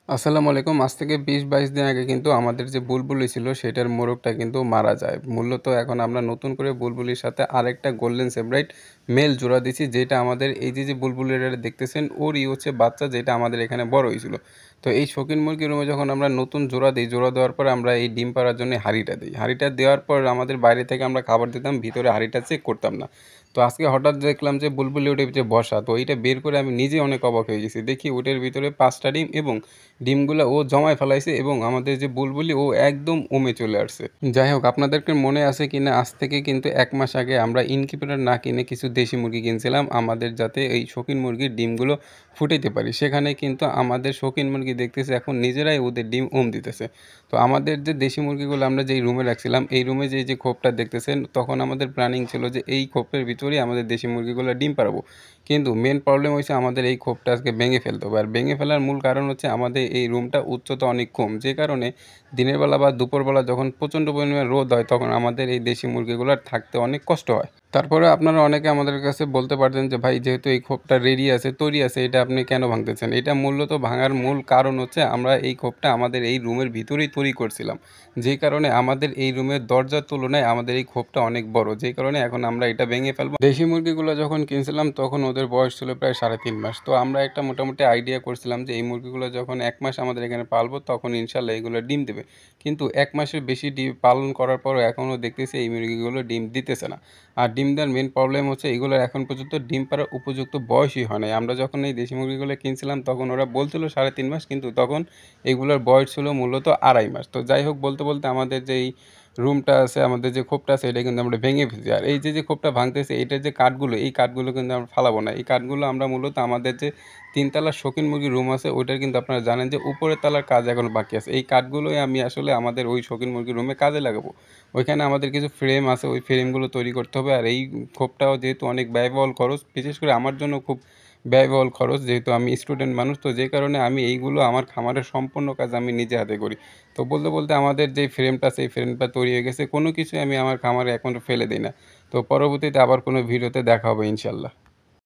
আসসালামু আলাইকুম। আজ থেকে ২০-২২ দিন আগে কিন্তু আমাদের যে বুলবুলি ছিল সেটার মোরগটা কিন্তু মারা যায়। মূলত এখন আমরা নতুন করে বুলবুলির সাথে আরেকটা গোল্ডেন সেব্রাইট মেল জোড়া দিছি, যেটা আমাদের এই যে বুলবুলিটা দেখতেছেন ওরই হচ্ছে বাচ্চা, যেটা আমাদের এখানে বড় হইছিল। তো এই শৌখিন মুরগির রুমে যখন আমরা নতুন জোড়া দেই, জোড়া দেওয়ার পর আমরা এই ডিম পাড়ার জন্য হাঁড়িটা দেই। হাঁড়িটা দেওয়ার পর আমাদের বাইরে থেকে আমরা খাবার দিতাম, ভিতরে হাঁড়িটা চেক করতাম না। তো আজকে হঠাৎ দেখলাম যে বুলবুলি ওটার ভিতরে বসা। তো এইটা বের করে আমি নিজে অনেক অবাক হয়ে গেছি। দেখি ওটার ভিতরে ৫ টা ডিম এবং ডিমগুলা ও জমায় ফেলাইছে এবং আমাদের যে বুলবুলি ও একদম ওমে চলে আসছে। যাই হোক, আপনাদেরকে মনে আছে কিনা, আজ থেকে কিন্তু ১ মাস আগে আমরা ইনকিউবেটর না কিনে কিছু দেশি মুরগি কিনছিলাম আমাদের, যাতে এই শৌখিন মুরগির ডিমগুলো ফুটাইতে পারি। সেখানে কিন্তু আমাদের শৌখিন মুরগি দেখতেছে এখন নিজেরাই ওদের ডিম দিতেছে। তো আমাদের যে দেশি মুরগিগুলো আমরা যেই রুমে রাখছিলাম, এই রুমে যে খোপটা দেখতেছেন, তখন আমাদের প্ল্যানিং ছিল যে এই খোপের ভিতরেই আমাদের দেশি মুরগিগুলো ডিম পাড়াবো। কিন্তু মেইন প্রবলেম হইছে আমাদের এই খোপটা আজকে ভেঙে ফেলতে হবে। আর ভেঙে ফেলার মূল কারণ হচ্ছে আমাদের এই রুমটা উচ্চতা অনেক কম। যে কারণে দিনের বেলা বা দুপুরবেলা যখন প্রচণ্ড পরিমাণে রোদ হয়, তখন আমাদের এই দেশি মুরগিগুলার থাকতে অনেক কষ্ট হয়। তারপরেও আপনারা অনেকে আমাদের কাছে বলতে পারতেন যে, "ভাই, যেহেতু এই খোপটা রেডি আছে, তৈরি আছে, এটা আপনি কেন ভাঙতেছেন?" এটা মূলত ভাঙার মূল কারণ হচ্ছে আমরা এই খোপটা আমাদের এই রুমের ভিতরেই তৈরি করছিলাম। যেই কারণে আমাদের এই রুমের দরজার তুলনায় আমাদের এই খোপটা অনেক বড়। যেই কারণে এখন আমরা এটা ভেঙে ফেলবো। দেশি মুরগিগুলো যখন কিনছিলাম তখন ওদের বয়স ছিল প্রায় ৩.৫ মাস। তো আমরা একটা মোটামুটি আইডিয়া করছিলাম যে এই মুরগিগুলো যখন ১ মাস আমাদের এখানে পালবো, তখন ইনশাআল্লাহ এগুলো ডিম দেবে। কিন্তু ১ মাসের বেশি পালন করার পরও এখনও দেখতেছি এই মুরগিগুলো ডিম দিতেছে না। আর ডিম দেওয়ার মেইন প্রবলেম হচ্ছে এগুলোর এখন পর্যন্ত ডিম পাড়ার উপযুক্ত বয়সই হয় নাই। আমরা যখন এই দেশি মুরগিগুলো কিনছিলাম তখন ওরা বলছিল ৩.৫ মাস, কিন্তু তখন এগুলোর বয়স ছিল মূলত ২.৫ মাস। তো যাই হোক, বলতে আমাদের যেই রুমটা আছে, আমাদের যে খোপটা আছে, এটা কিন্তু আমরা ভেঙে ফেলছি। আর এই যে খোপটা ভাঙতেছে, এটার যে কাঠগুলো, এই কাঠগুলো কিন্তু আমরা ফালাবো না। এই কাঠগুলো আমরা মূলত আমাদের যে ৩ তলার শৌখিন মুরগির রুম আছে, ওইটার কিন্তু আপনারা জানেন যে উপরের তলার কাজ এখনো বাকি আছে। এই কাঠগুলোই আমি আসলে আমাদের ওই শৌখিন মুরগির রুমে কাজে লাগাবো। ওইখানে আমাদের কিছু ফ্রেম আছে, ওই ফ্রেমগুলো তৈরি করতে হবে। আর এই খোপটাও যেহেতু অনেক ব্যয়বহুল খরচ, বিশেষ করে আমার জন্য খুব ব্যয়বহুল খরচ, যেহেতু আমি স্টুডেন্ট মানুষ, তো যে কারণে আমি এইগুলো আমার খামারের সম্পূর্ণ কাজ আমি নিজে হাতে করি। তো বলতে আমাদের যেই ফ্রেমটা আছে, এই ফ্রেমটা তৈরি হয়ে গেছে। কোনো কিছুই আমি আমার খামারে এখনো ফেলে দেই না। তো পরবর্তীতে আবার কোনো ভিডিওতে দেখা হবে ইনশাআল্লাহ।